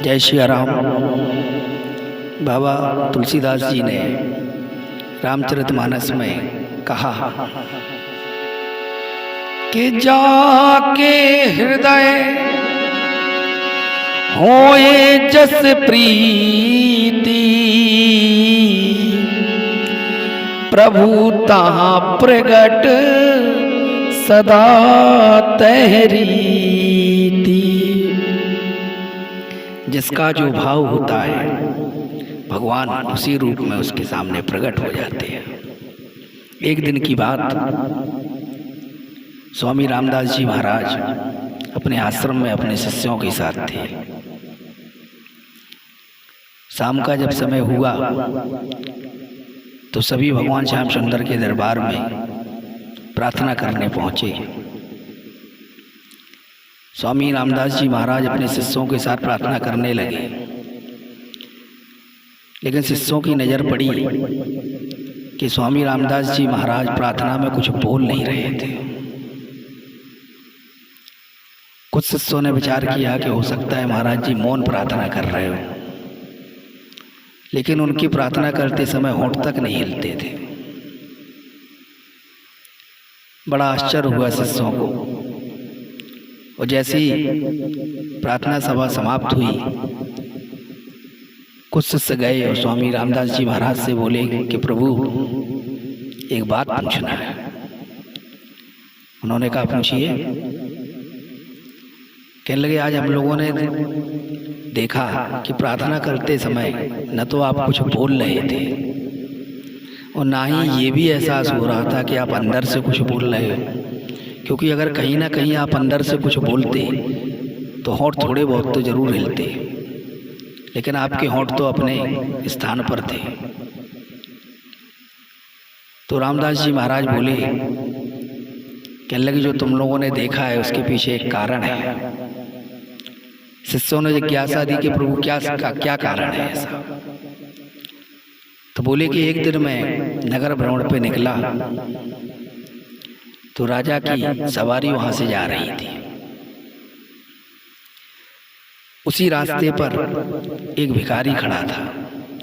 जय श्री राम। बाबा तुलसीदास जी ने रामचरितमानस में कहा कि जाके हृदय होए जस प्रीति, प्रभु तहाँ प्रगट सदा तहरीति। जिसका जो भाव होता है भगवान उसी रूप में उसके सामने प्रकट हो जाते हैं। एक दिन की बात, स्वामी रामदास जी महाराज अपने आश्रम में अपने शिष्यों के साथ थे। शाम का जब समय हुआ तो सभी भगवान श्याम सुंदर के दरबार में प्रार्थना करने पहुंचे। स्वामी रामदास जी महाराज अपने शिष्यों के साथ प्रार्थना करने लगे, लेकिन शिष्यों की नज़र पड़ी कि स्वामी रामदास जी महाराज प्रार्थना में कुछ बोल नहीं रहे थे। कुछ शिष्यों ने विचार किया कि हो सकता है महाराज जी मौन प्रार्थना कर रहे हो, लेकिन उनकी प्रार्थना करते समय होंठ तक नहीं हिलते थे। बड़ा आश्चर्य हुआ शिष्यों को। और जैसे ही प्रार्थना सभा समाप्त हुई, कुछ शिष्य गए और स्वामी रामदास जी महाराज से बोले कि प्रभु एक बात पूछना है। उन्होंने कहा पूछिए। कहने लगे आज हम लोगों ने देखा कि प्रार्थना करते समय न तो आप कुछ बोल रहे थे और ना ही ये भी एहसास हो रहा था कि आप अंदर से कुछ बोल रहे हो, क्योंकि अगर कहीं ना कहीं आप अंदर से कुछ बोलते तो होंठ थोड़े बहुत तो जरूर हिलते, लेकिन आपके होंठ तो अपने स्थान पर थे। तो रामदास जी महाराज बोले, कहने लगे जो तुम लोगों ने देखा है उसके पीछे एक कारण है। शिष्यों ने जिज्ञासा दी कि प्रभु क्या कारण है ऐसा। तो बोले कि एक दिन मैं नगर भ्रमण पे निकला तो राजा की सवारी वहां से जा रही थी। उसी रास्ते पर एक भिखारी खड़ा था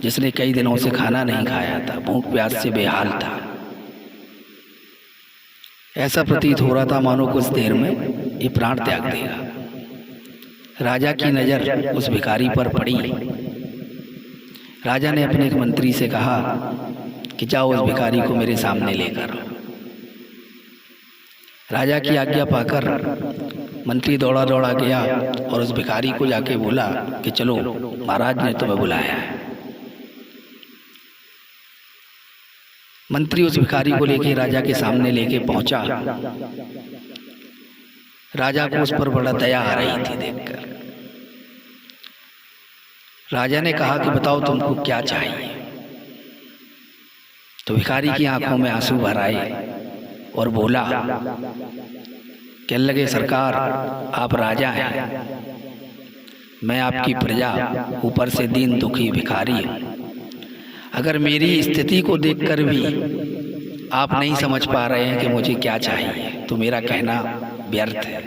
जिसने कई दिनों से खाना नहीं खाया था, भूख प्यास से बेहाल था। ऐसा प्रतीत हो रहा था मानो कुछ देर में ये प्राण त्याग देगा। राजा की नज़र उस भिखारी पर पड़ी। राजा ने अपने एक मंत्री से कहा कि जाओ उस भिखारी को मेरे सामने लेकर। राजा की आज्ञा पाकर मंत्री दौड़ा दौड़ा गया और उस भिखारी को जाके बोला कि चलो महाराज ने तुम्हें बुलाया है। मंत्री उस भिखारी को लेके राजा के सामने लेके पहुंचा। राजा को उस पर बड़ा दया आ रही थी देखकर। राजा ने कहा कि बताओ तुमको क्या चाहिए। तो भिखारी की आंखों में आंसू भर आए और बोला, कहने लगे सरकार आप राजा हैं, मैं आपकी प्रजा, ऊपर से दीन दुखी भिखारी हूँ। अगर मेरी स्थिति को देखकर भी आप नहीं समझ पा रहे हैं कि मुझे क्या चाहिए तो मेरा कहना व्यर्थ है।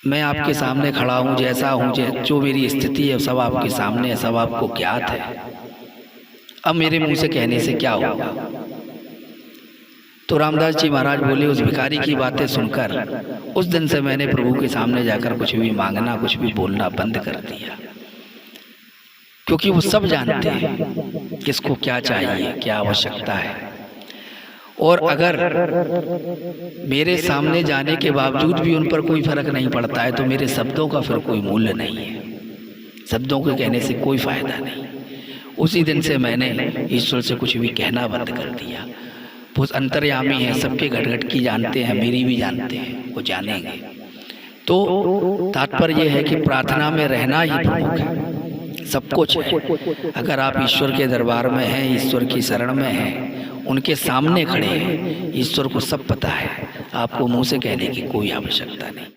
मैं आपके सामने खड़ा हूँ, जैसा हूँ, जो मेरी स्थिति है सब आपके सामने है, सब आपको ज्ञात है। अब मेरे मुंह से कहने से क्या होगा। तो रामदास जी महाराज बोले, उस भिखारी की बातें सुनकर उस दिन से मैंने प्रभु के सामने जाकर कुछ भी मांगना, कुछ भी बोलना बंद कर दिया, क्योंकि वो सब जानते हैं किसको क्या चाहिए, क्या आवश्यकता है। और अगर मेरे सामने जाने के बावजूद भी उन पर कोई फर्क नहीं पड़ता है तो मेरे शब्दों का फिर कोई मूल्य नहीं है, शब्दों के कहने से कोई फायदा नहीं। उसी दिन से मैंने ईश्वर से कुछ भी कहना बंद कर दिया। वो अंतर्यामी है, सबके घट-घट की जानते हैं, मेरी भी जानते हैं, वो जानेंगे। तो तात्पर्य यह है कि प्रार्थना में रहना ही प्रमुख है, सब कुछ है। अगर आप ईश्वर के दरबार में हैं, ईश्वर की शरण में हैं, उनके सामने खड़े हैं, ईश्वर को सब पता है, आपको मुंह से कहने की कोई आवश्यकता नहीं।